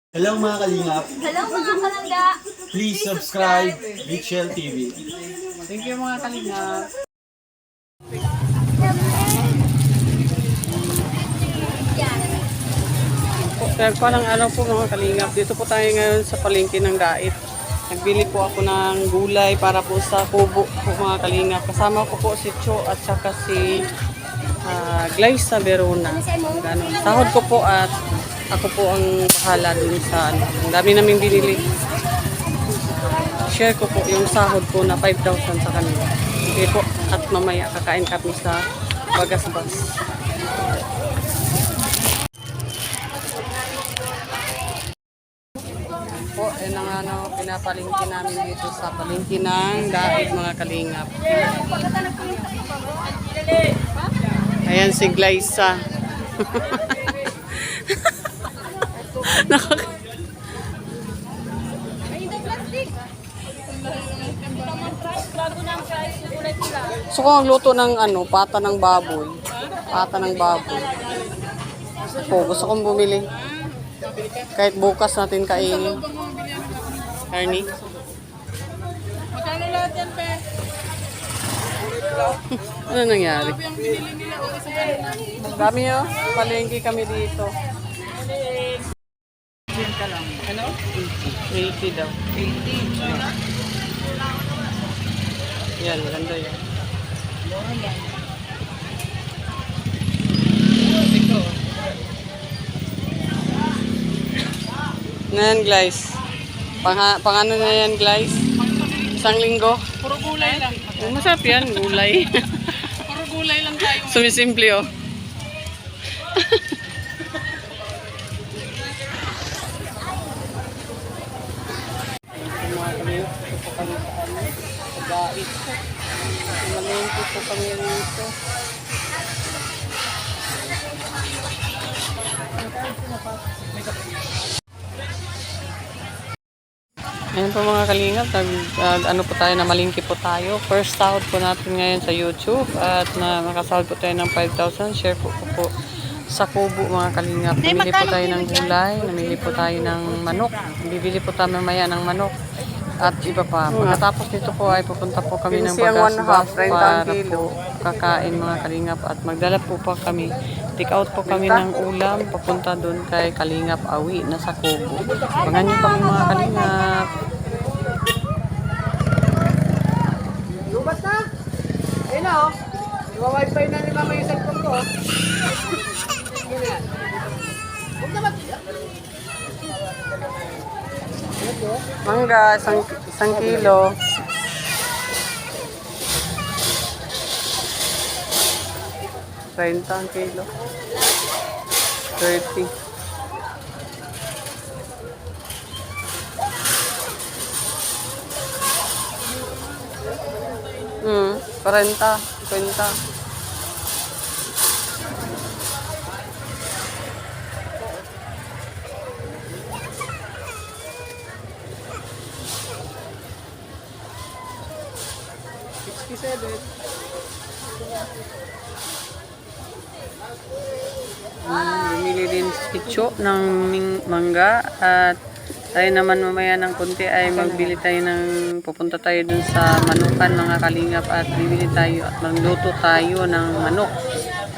Hello mga kalingap, Hello mga kalangga! please subscribe Richel TV. Thank you mga kalingap. Kaya po ng ano po mga kalingap. Dito po tayo ngayon sa palengke ng Dait. Nagbili po ako ng gulay para po sa kubo po mga kalingap. Kasama ko po si Cho at saka si Glyza Verona. Ganun. Sahod ko po at ako po ang bahala dun sa ano. Ang dami namin binili. Share ko po yung sahod ko na 5,000 sa kanila. Okay po. At mamaya kakain kami sa Bagasbas. Po, yun ang ano, pinapalingki namin dito sa palingki ng Dait mga kalingap. Ayan si Glyza. So kung ang luto ng ano, pata ng baboy. Pata ng baboy. Po, gusto kong bumili. Kahit bukas natin kainin. Ernie? Magkano lahat yan, pe? Ano nangyari? Dami yun. Palengke kami dito. Ano? 80 daw. 80. Yan, maganda yan. Ngayon, guys. Pang ano na yan, guys? Isang linggo? Puro gulay lang. Masarap yan, gulay. Puro gulay lang tayo. Sumisimple, oh. Dait. Malengke po kami rito. Ayan po mga kalingap, ano po tayo, namalingki po tayo. First sahod po natin ngayon sa YouTube at makasahod po tayo ng 5,000. Share po sa kubo mga kalingap. Namili po tayo ng gulay, namili po tayo ng manok. Bibili po tayo mamaya ng manok at iba pa. Pagkatapos nito po ay pupunta po kami ng Bagasbas para po kakain mga kalingap at magdala po pa kami. Take out po kami ng ulam papunta doon kay Kalingap Awi na sa kubo. Abangan niyo kami mga kalingap. Lubat na? Ayun na, oh. Iwa-wifi na ni mama yung cellphone ko, oh. Huwag na Mangga, isang kilo. Ang kilo. 30. Hmm, 40, 50. Bumili din si Cho ng mangga at tayo naman mamaya ng konti ay magbili tayo pupunta tayo dun sa manukan mga kalingap at bibili tayo at magluto tayo ng manok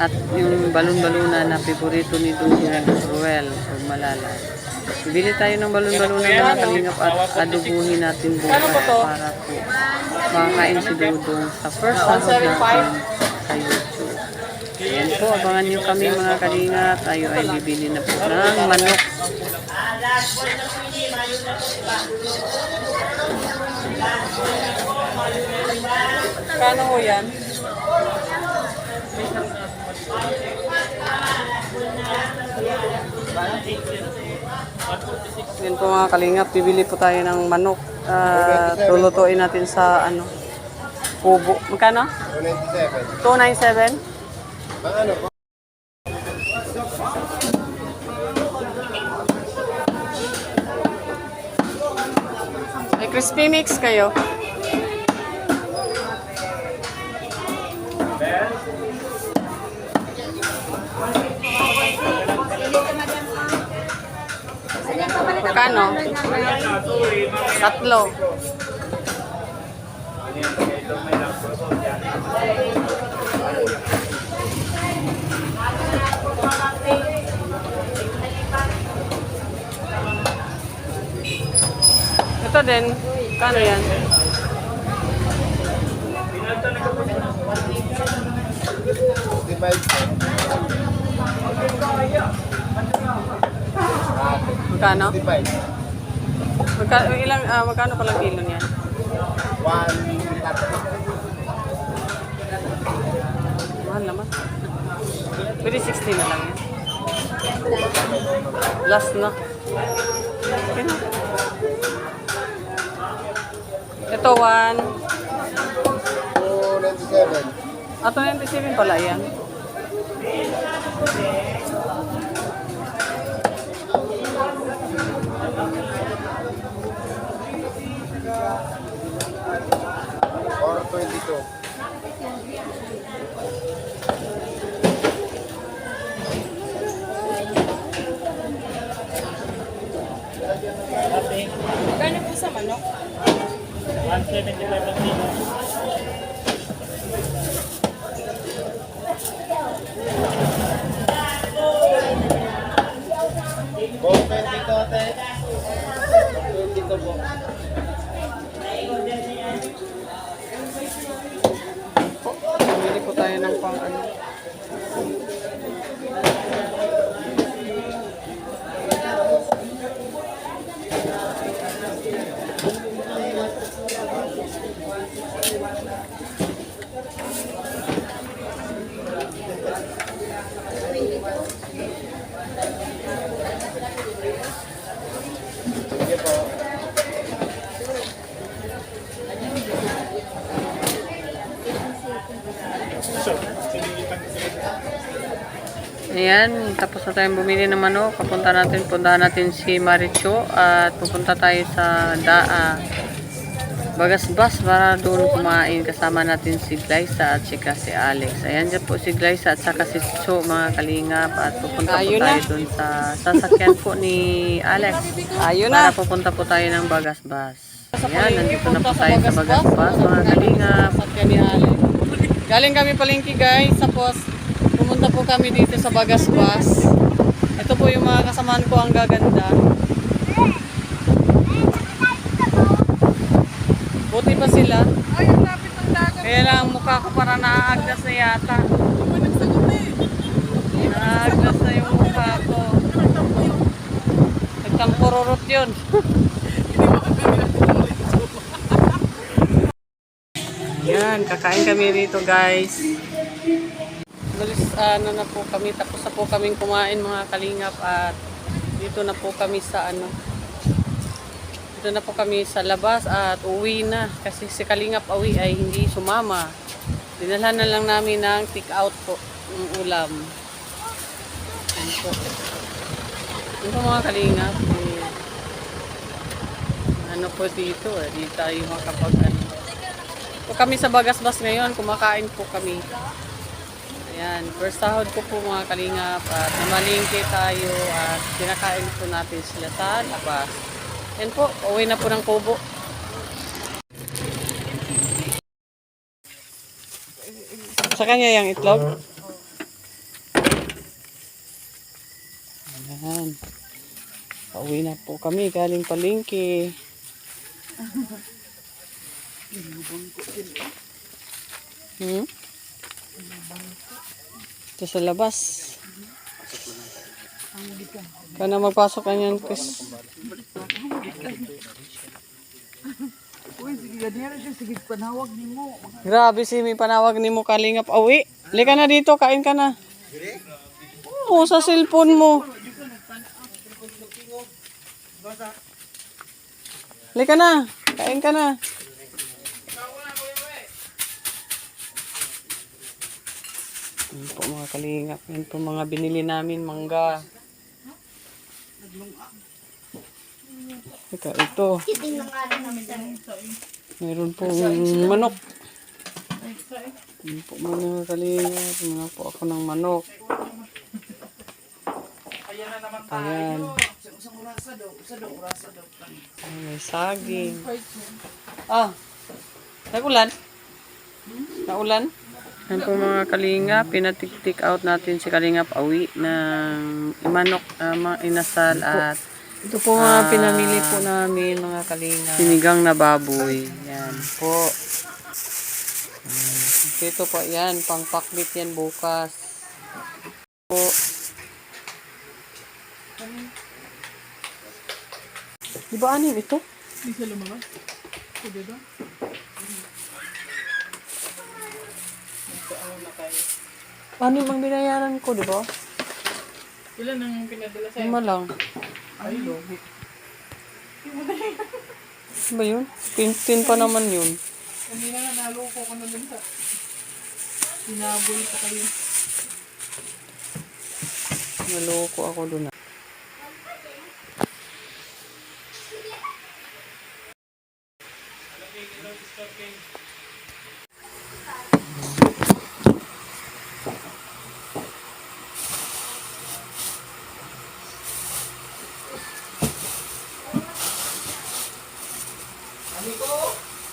at yung balon-baluna na paborito ni Dudong Ruel o Malala. Bibili tayo ng balon-baluna mga kalingap at adubuhin natin bukas para po makakain si Dudong sa first sahod natin sa YouTube. Ayan po, abangan nyo kami mga kalingap. Tayo ay bibili na po ng manok. Kano ho yan? Ayan po mga kalingap, bibili po tayo ng manok. Lulutuin natin sa ano, kubo. Magkano? 297. 297? Ano po? May crispy mix kayo. Ayan pa pala Magkano? Tatlo. Ito din. Kano yan? Magkano? Magkano palang kilo niyan? 130. Mahal naman. Pwede 60 na lang yan. Last na. Okay na. Ito 297. 297 pala yan. Or 22. Gano'n po sa manok? 175 ang kilo. Kung 22 ate. 22 po. Bumili po tayo ng pang ano. Sige po. Ayan, tapos na tayong bumili ng manok. Puntahan natin si Maricho at pupunta tayo sa Bagasbas para doon kumain. Kasama natin si Glyza at saka si Alex. Ayan dyan po si Glyza at saka si Cho, mga kalingap. At pupunta po tayo doon sa sasakyan po ni Alex. Para pupunta po tayo ng Bagasbas. Ayan, nandito na po tayo sa Bagasbas, mga kalingap. Sasakyan ni Alex. Galing kami palengke guys, tapos pumunta po kami dito sa Bagasbas. Ito po yung mga kasamaan ko, ang gaganda. Buti pa sila. Ay, ang lapit ng dagat. Kaya lang ang mukha ko para naaagdas na yata. Naaagdas na yung mukha ko. Nagtampururot yun. Yan, kakain kami rito guys. Na po kami, tapos na po kaming kumain mga kalingap at dito na po kami sa dito na po kami sa labas at uwi na kasi si Kalingap Awi ay hindi sumama. Dinalhan na lang namin ng take out po ng ulam. Ito mga Kalingap, ano po dito di tayo makapag po kami sa Bagasbas ngayon, kumakain po kami. Ayan, first sahod ko po mga Kalingap at namalingke tayo at kinakain po natin sila sa labas. Yan po, uwi na po ng kubo. Sa kanya yung itlog. Ayan. Pauwi na po kami galing palengke. Ito sa labas. Kaya na magpasok ka niyan, Chris. Uy, sige, ganyan siya. Sige, panawag ni mo. Grabe si may panawag ni mo Kalingap Awi. Lika na dito, kain ka na. Oo, sa cellphone mo. Lika na, kain ka na. Yan po mga Kalingap. Yan po mga binili namin, mangga. Teka, ito. Meron pong manok. Yan po mga Kalingap. Meron po ako ng manok. Ayan. May saging. Ah, nagulan? Naulan? Yan po mga kalinga, pinatik-tik out natin si Kalinga pauwi ng manok, inasal at ito po mga pinamili po namin mga kalinga. Sinigang na baboy. Yan po. Ito po yan, pang pakbit yan bukas. Po. Di ba anim ito? Di sa lumabas? Pwede ba? Anim ang binayaran ko, di ba? Ilan ang pinadala sa'yo? Lima lang. Ay, logi. Ano ba yun? Pin pa naman yun. Kanina nga naloko ko na dun sa... Sinabol pa kayo. Naloko ako dun.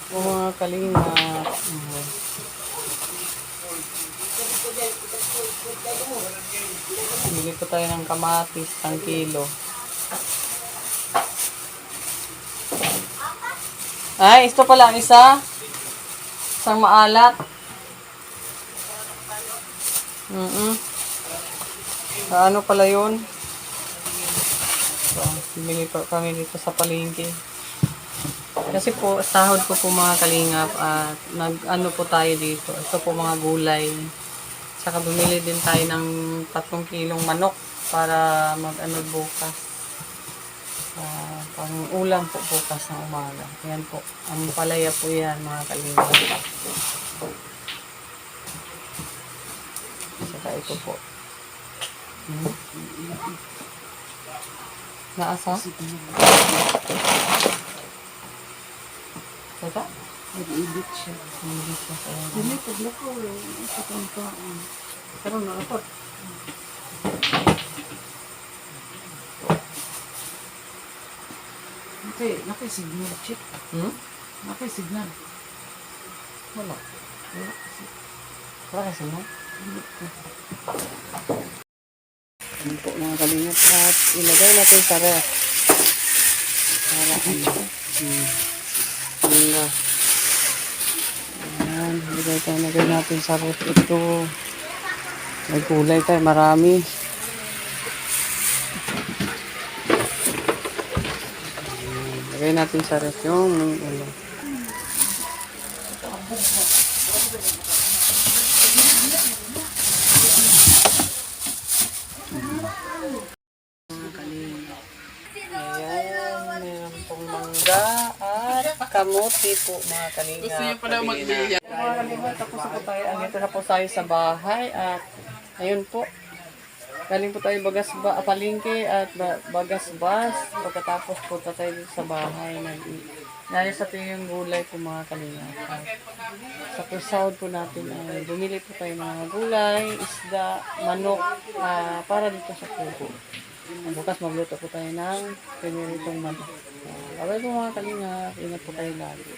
O mga kalinga. Bili ko tayo ng kamatis, 1 kilo. Ay, ito pala ang isa. Isang maalat. Ano pala yun? So, bili pa kami dito sa palengke. Kasi po, sahod ko po mga kalingap at nag-ano po tayo dito. Ito po mga gulay. Saka bumili din tayo ng 3 kilong manok para mag-ano bukas. Pang ulam po bukas ng umaga. Ayan po. Ang palaya po yan mga kalingap. Saka ito po. Naasa? Saka? Nag-edit siya. Hindi siya. Dili, pagla ko. Sa kanta. Pero nakapot. Nakisignal, check. Nakisignal. Wala. Wala kasi no? Ano po mga kalingap at ilagay natin sa ref. Para ano. Mangga. Ayan. Ilagay natin sa ref ito. May gulay tayo. Marami. Ilagay natin sa ref yung ano. Ayan, meron pong mangga at kamote po mga kalinga. Gusto niyo pala magbili. Mga kalinga, tapos na po tayo. Andito na po tayo sa bahay at ayun po. Galing po tayo palengke at bagasbas. Pagkatapos po tayo dito sa bahay. Nayos sa yung gulay po mga kalinga. At sa presahod po natin ay bumili po tayo ng mga gulay, isda, manok para dito sa pugo. Bukas magluto po tayo ng piniritong manok. Bye po mga kalinga. Ingat po tayo lagi.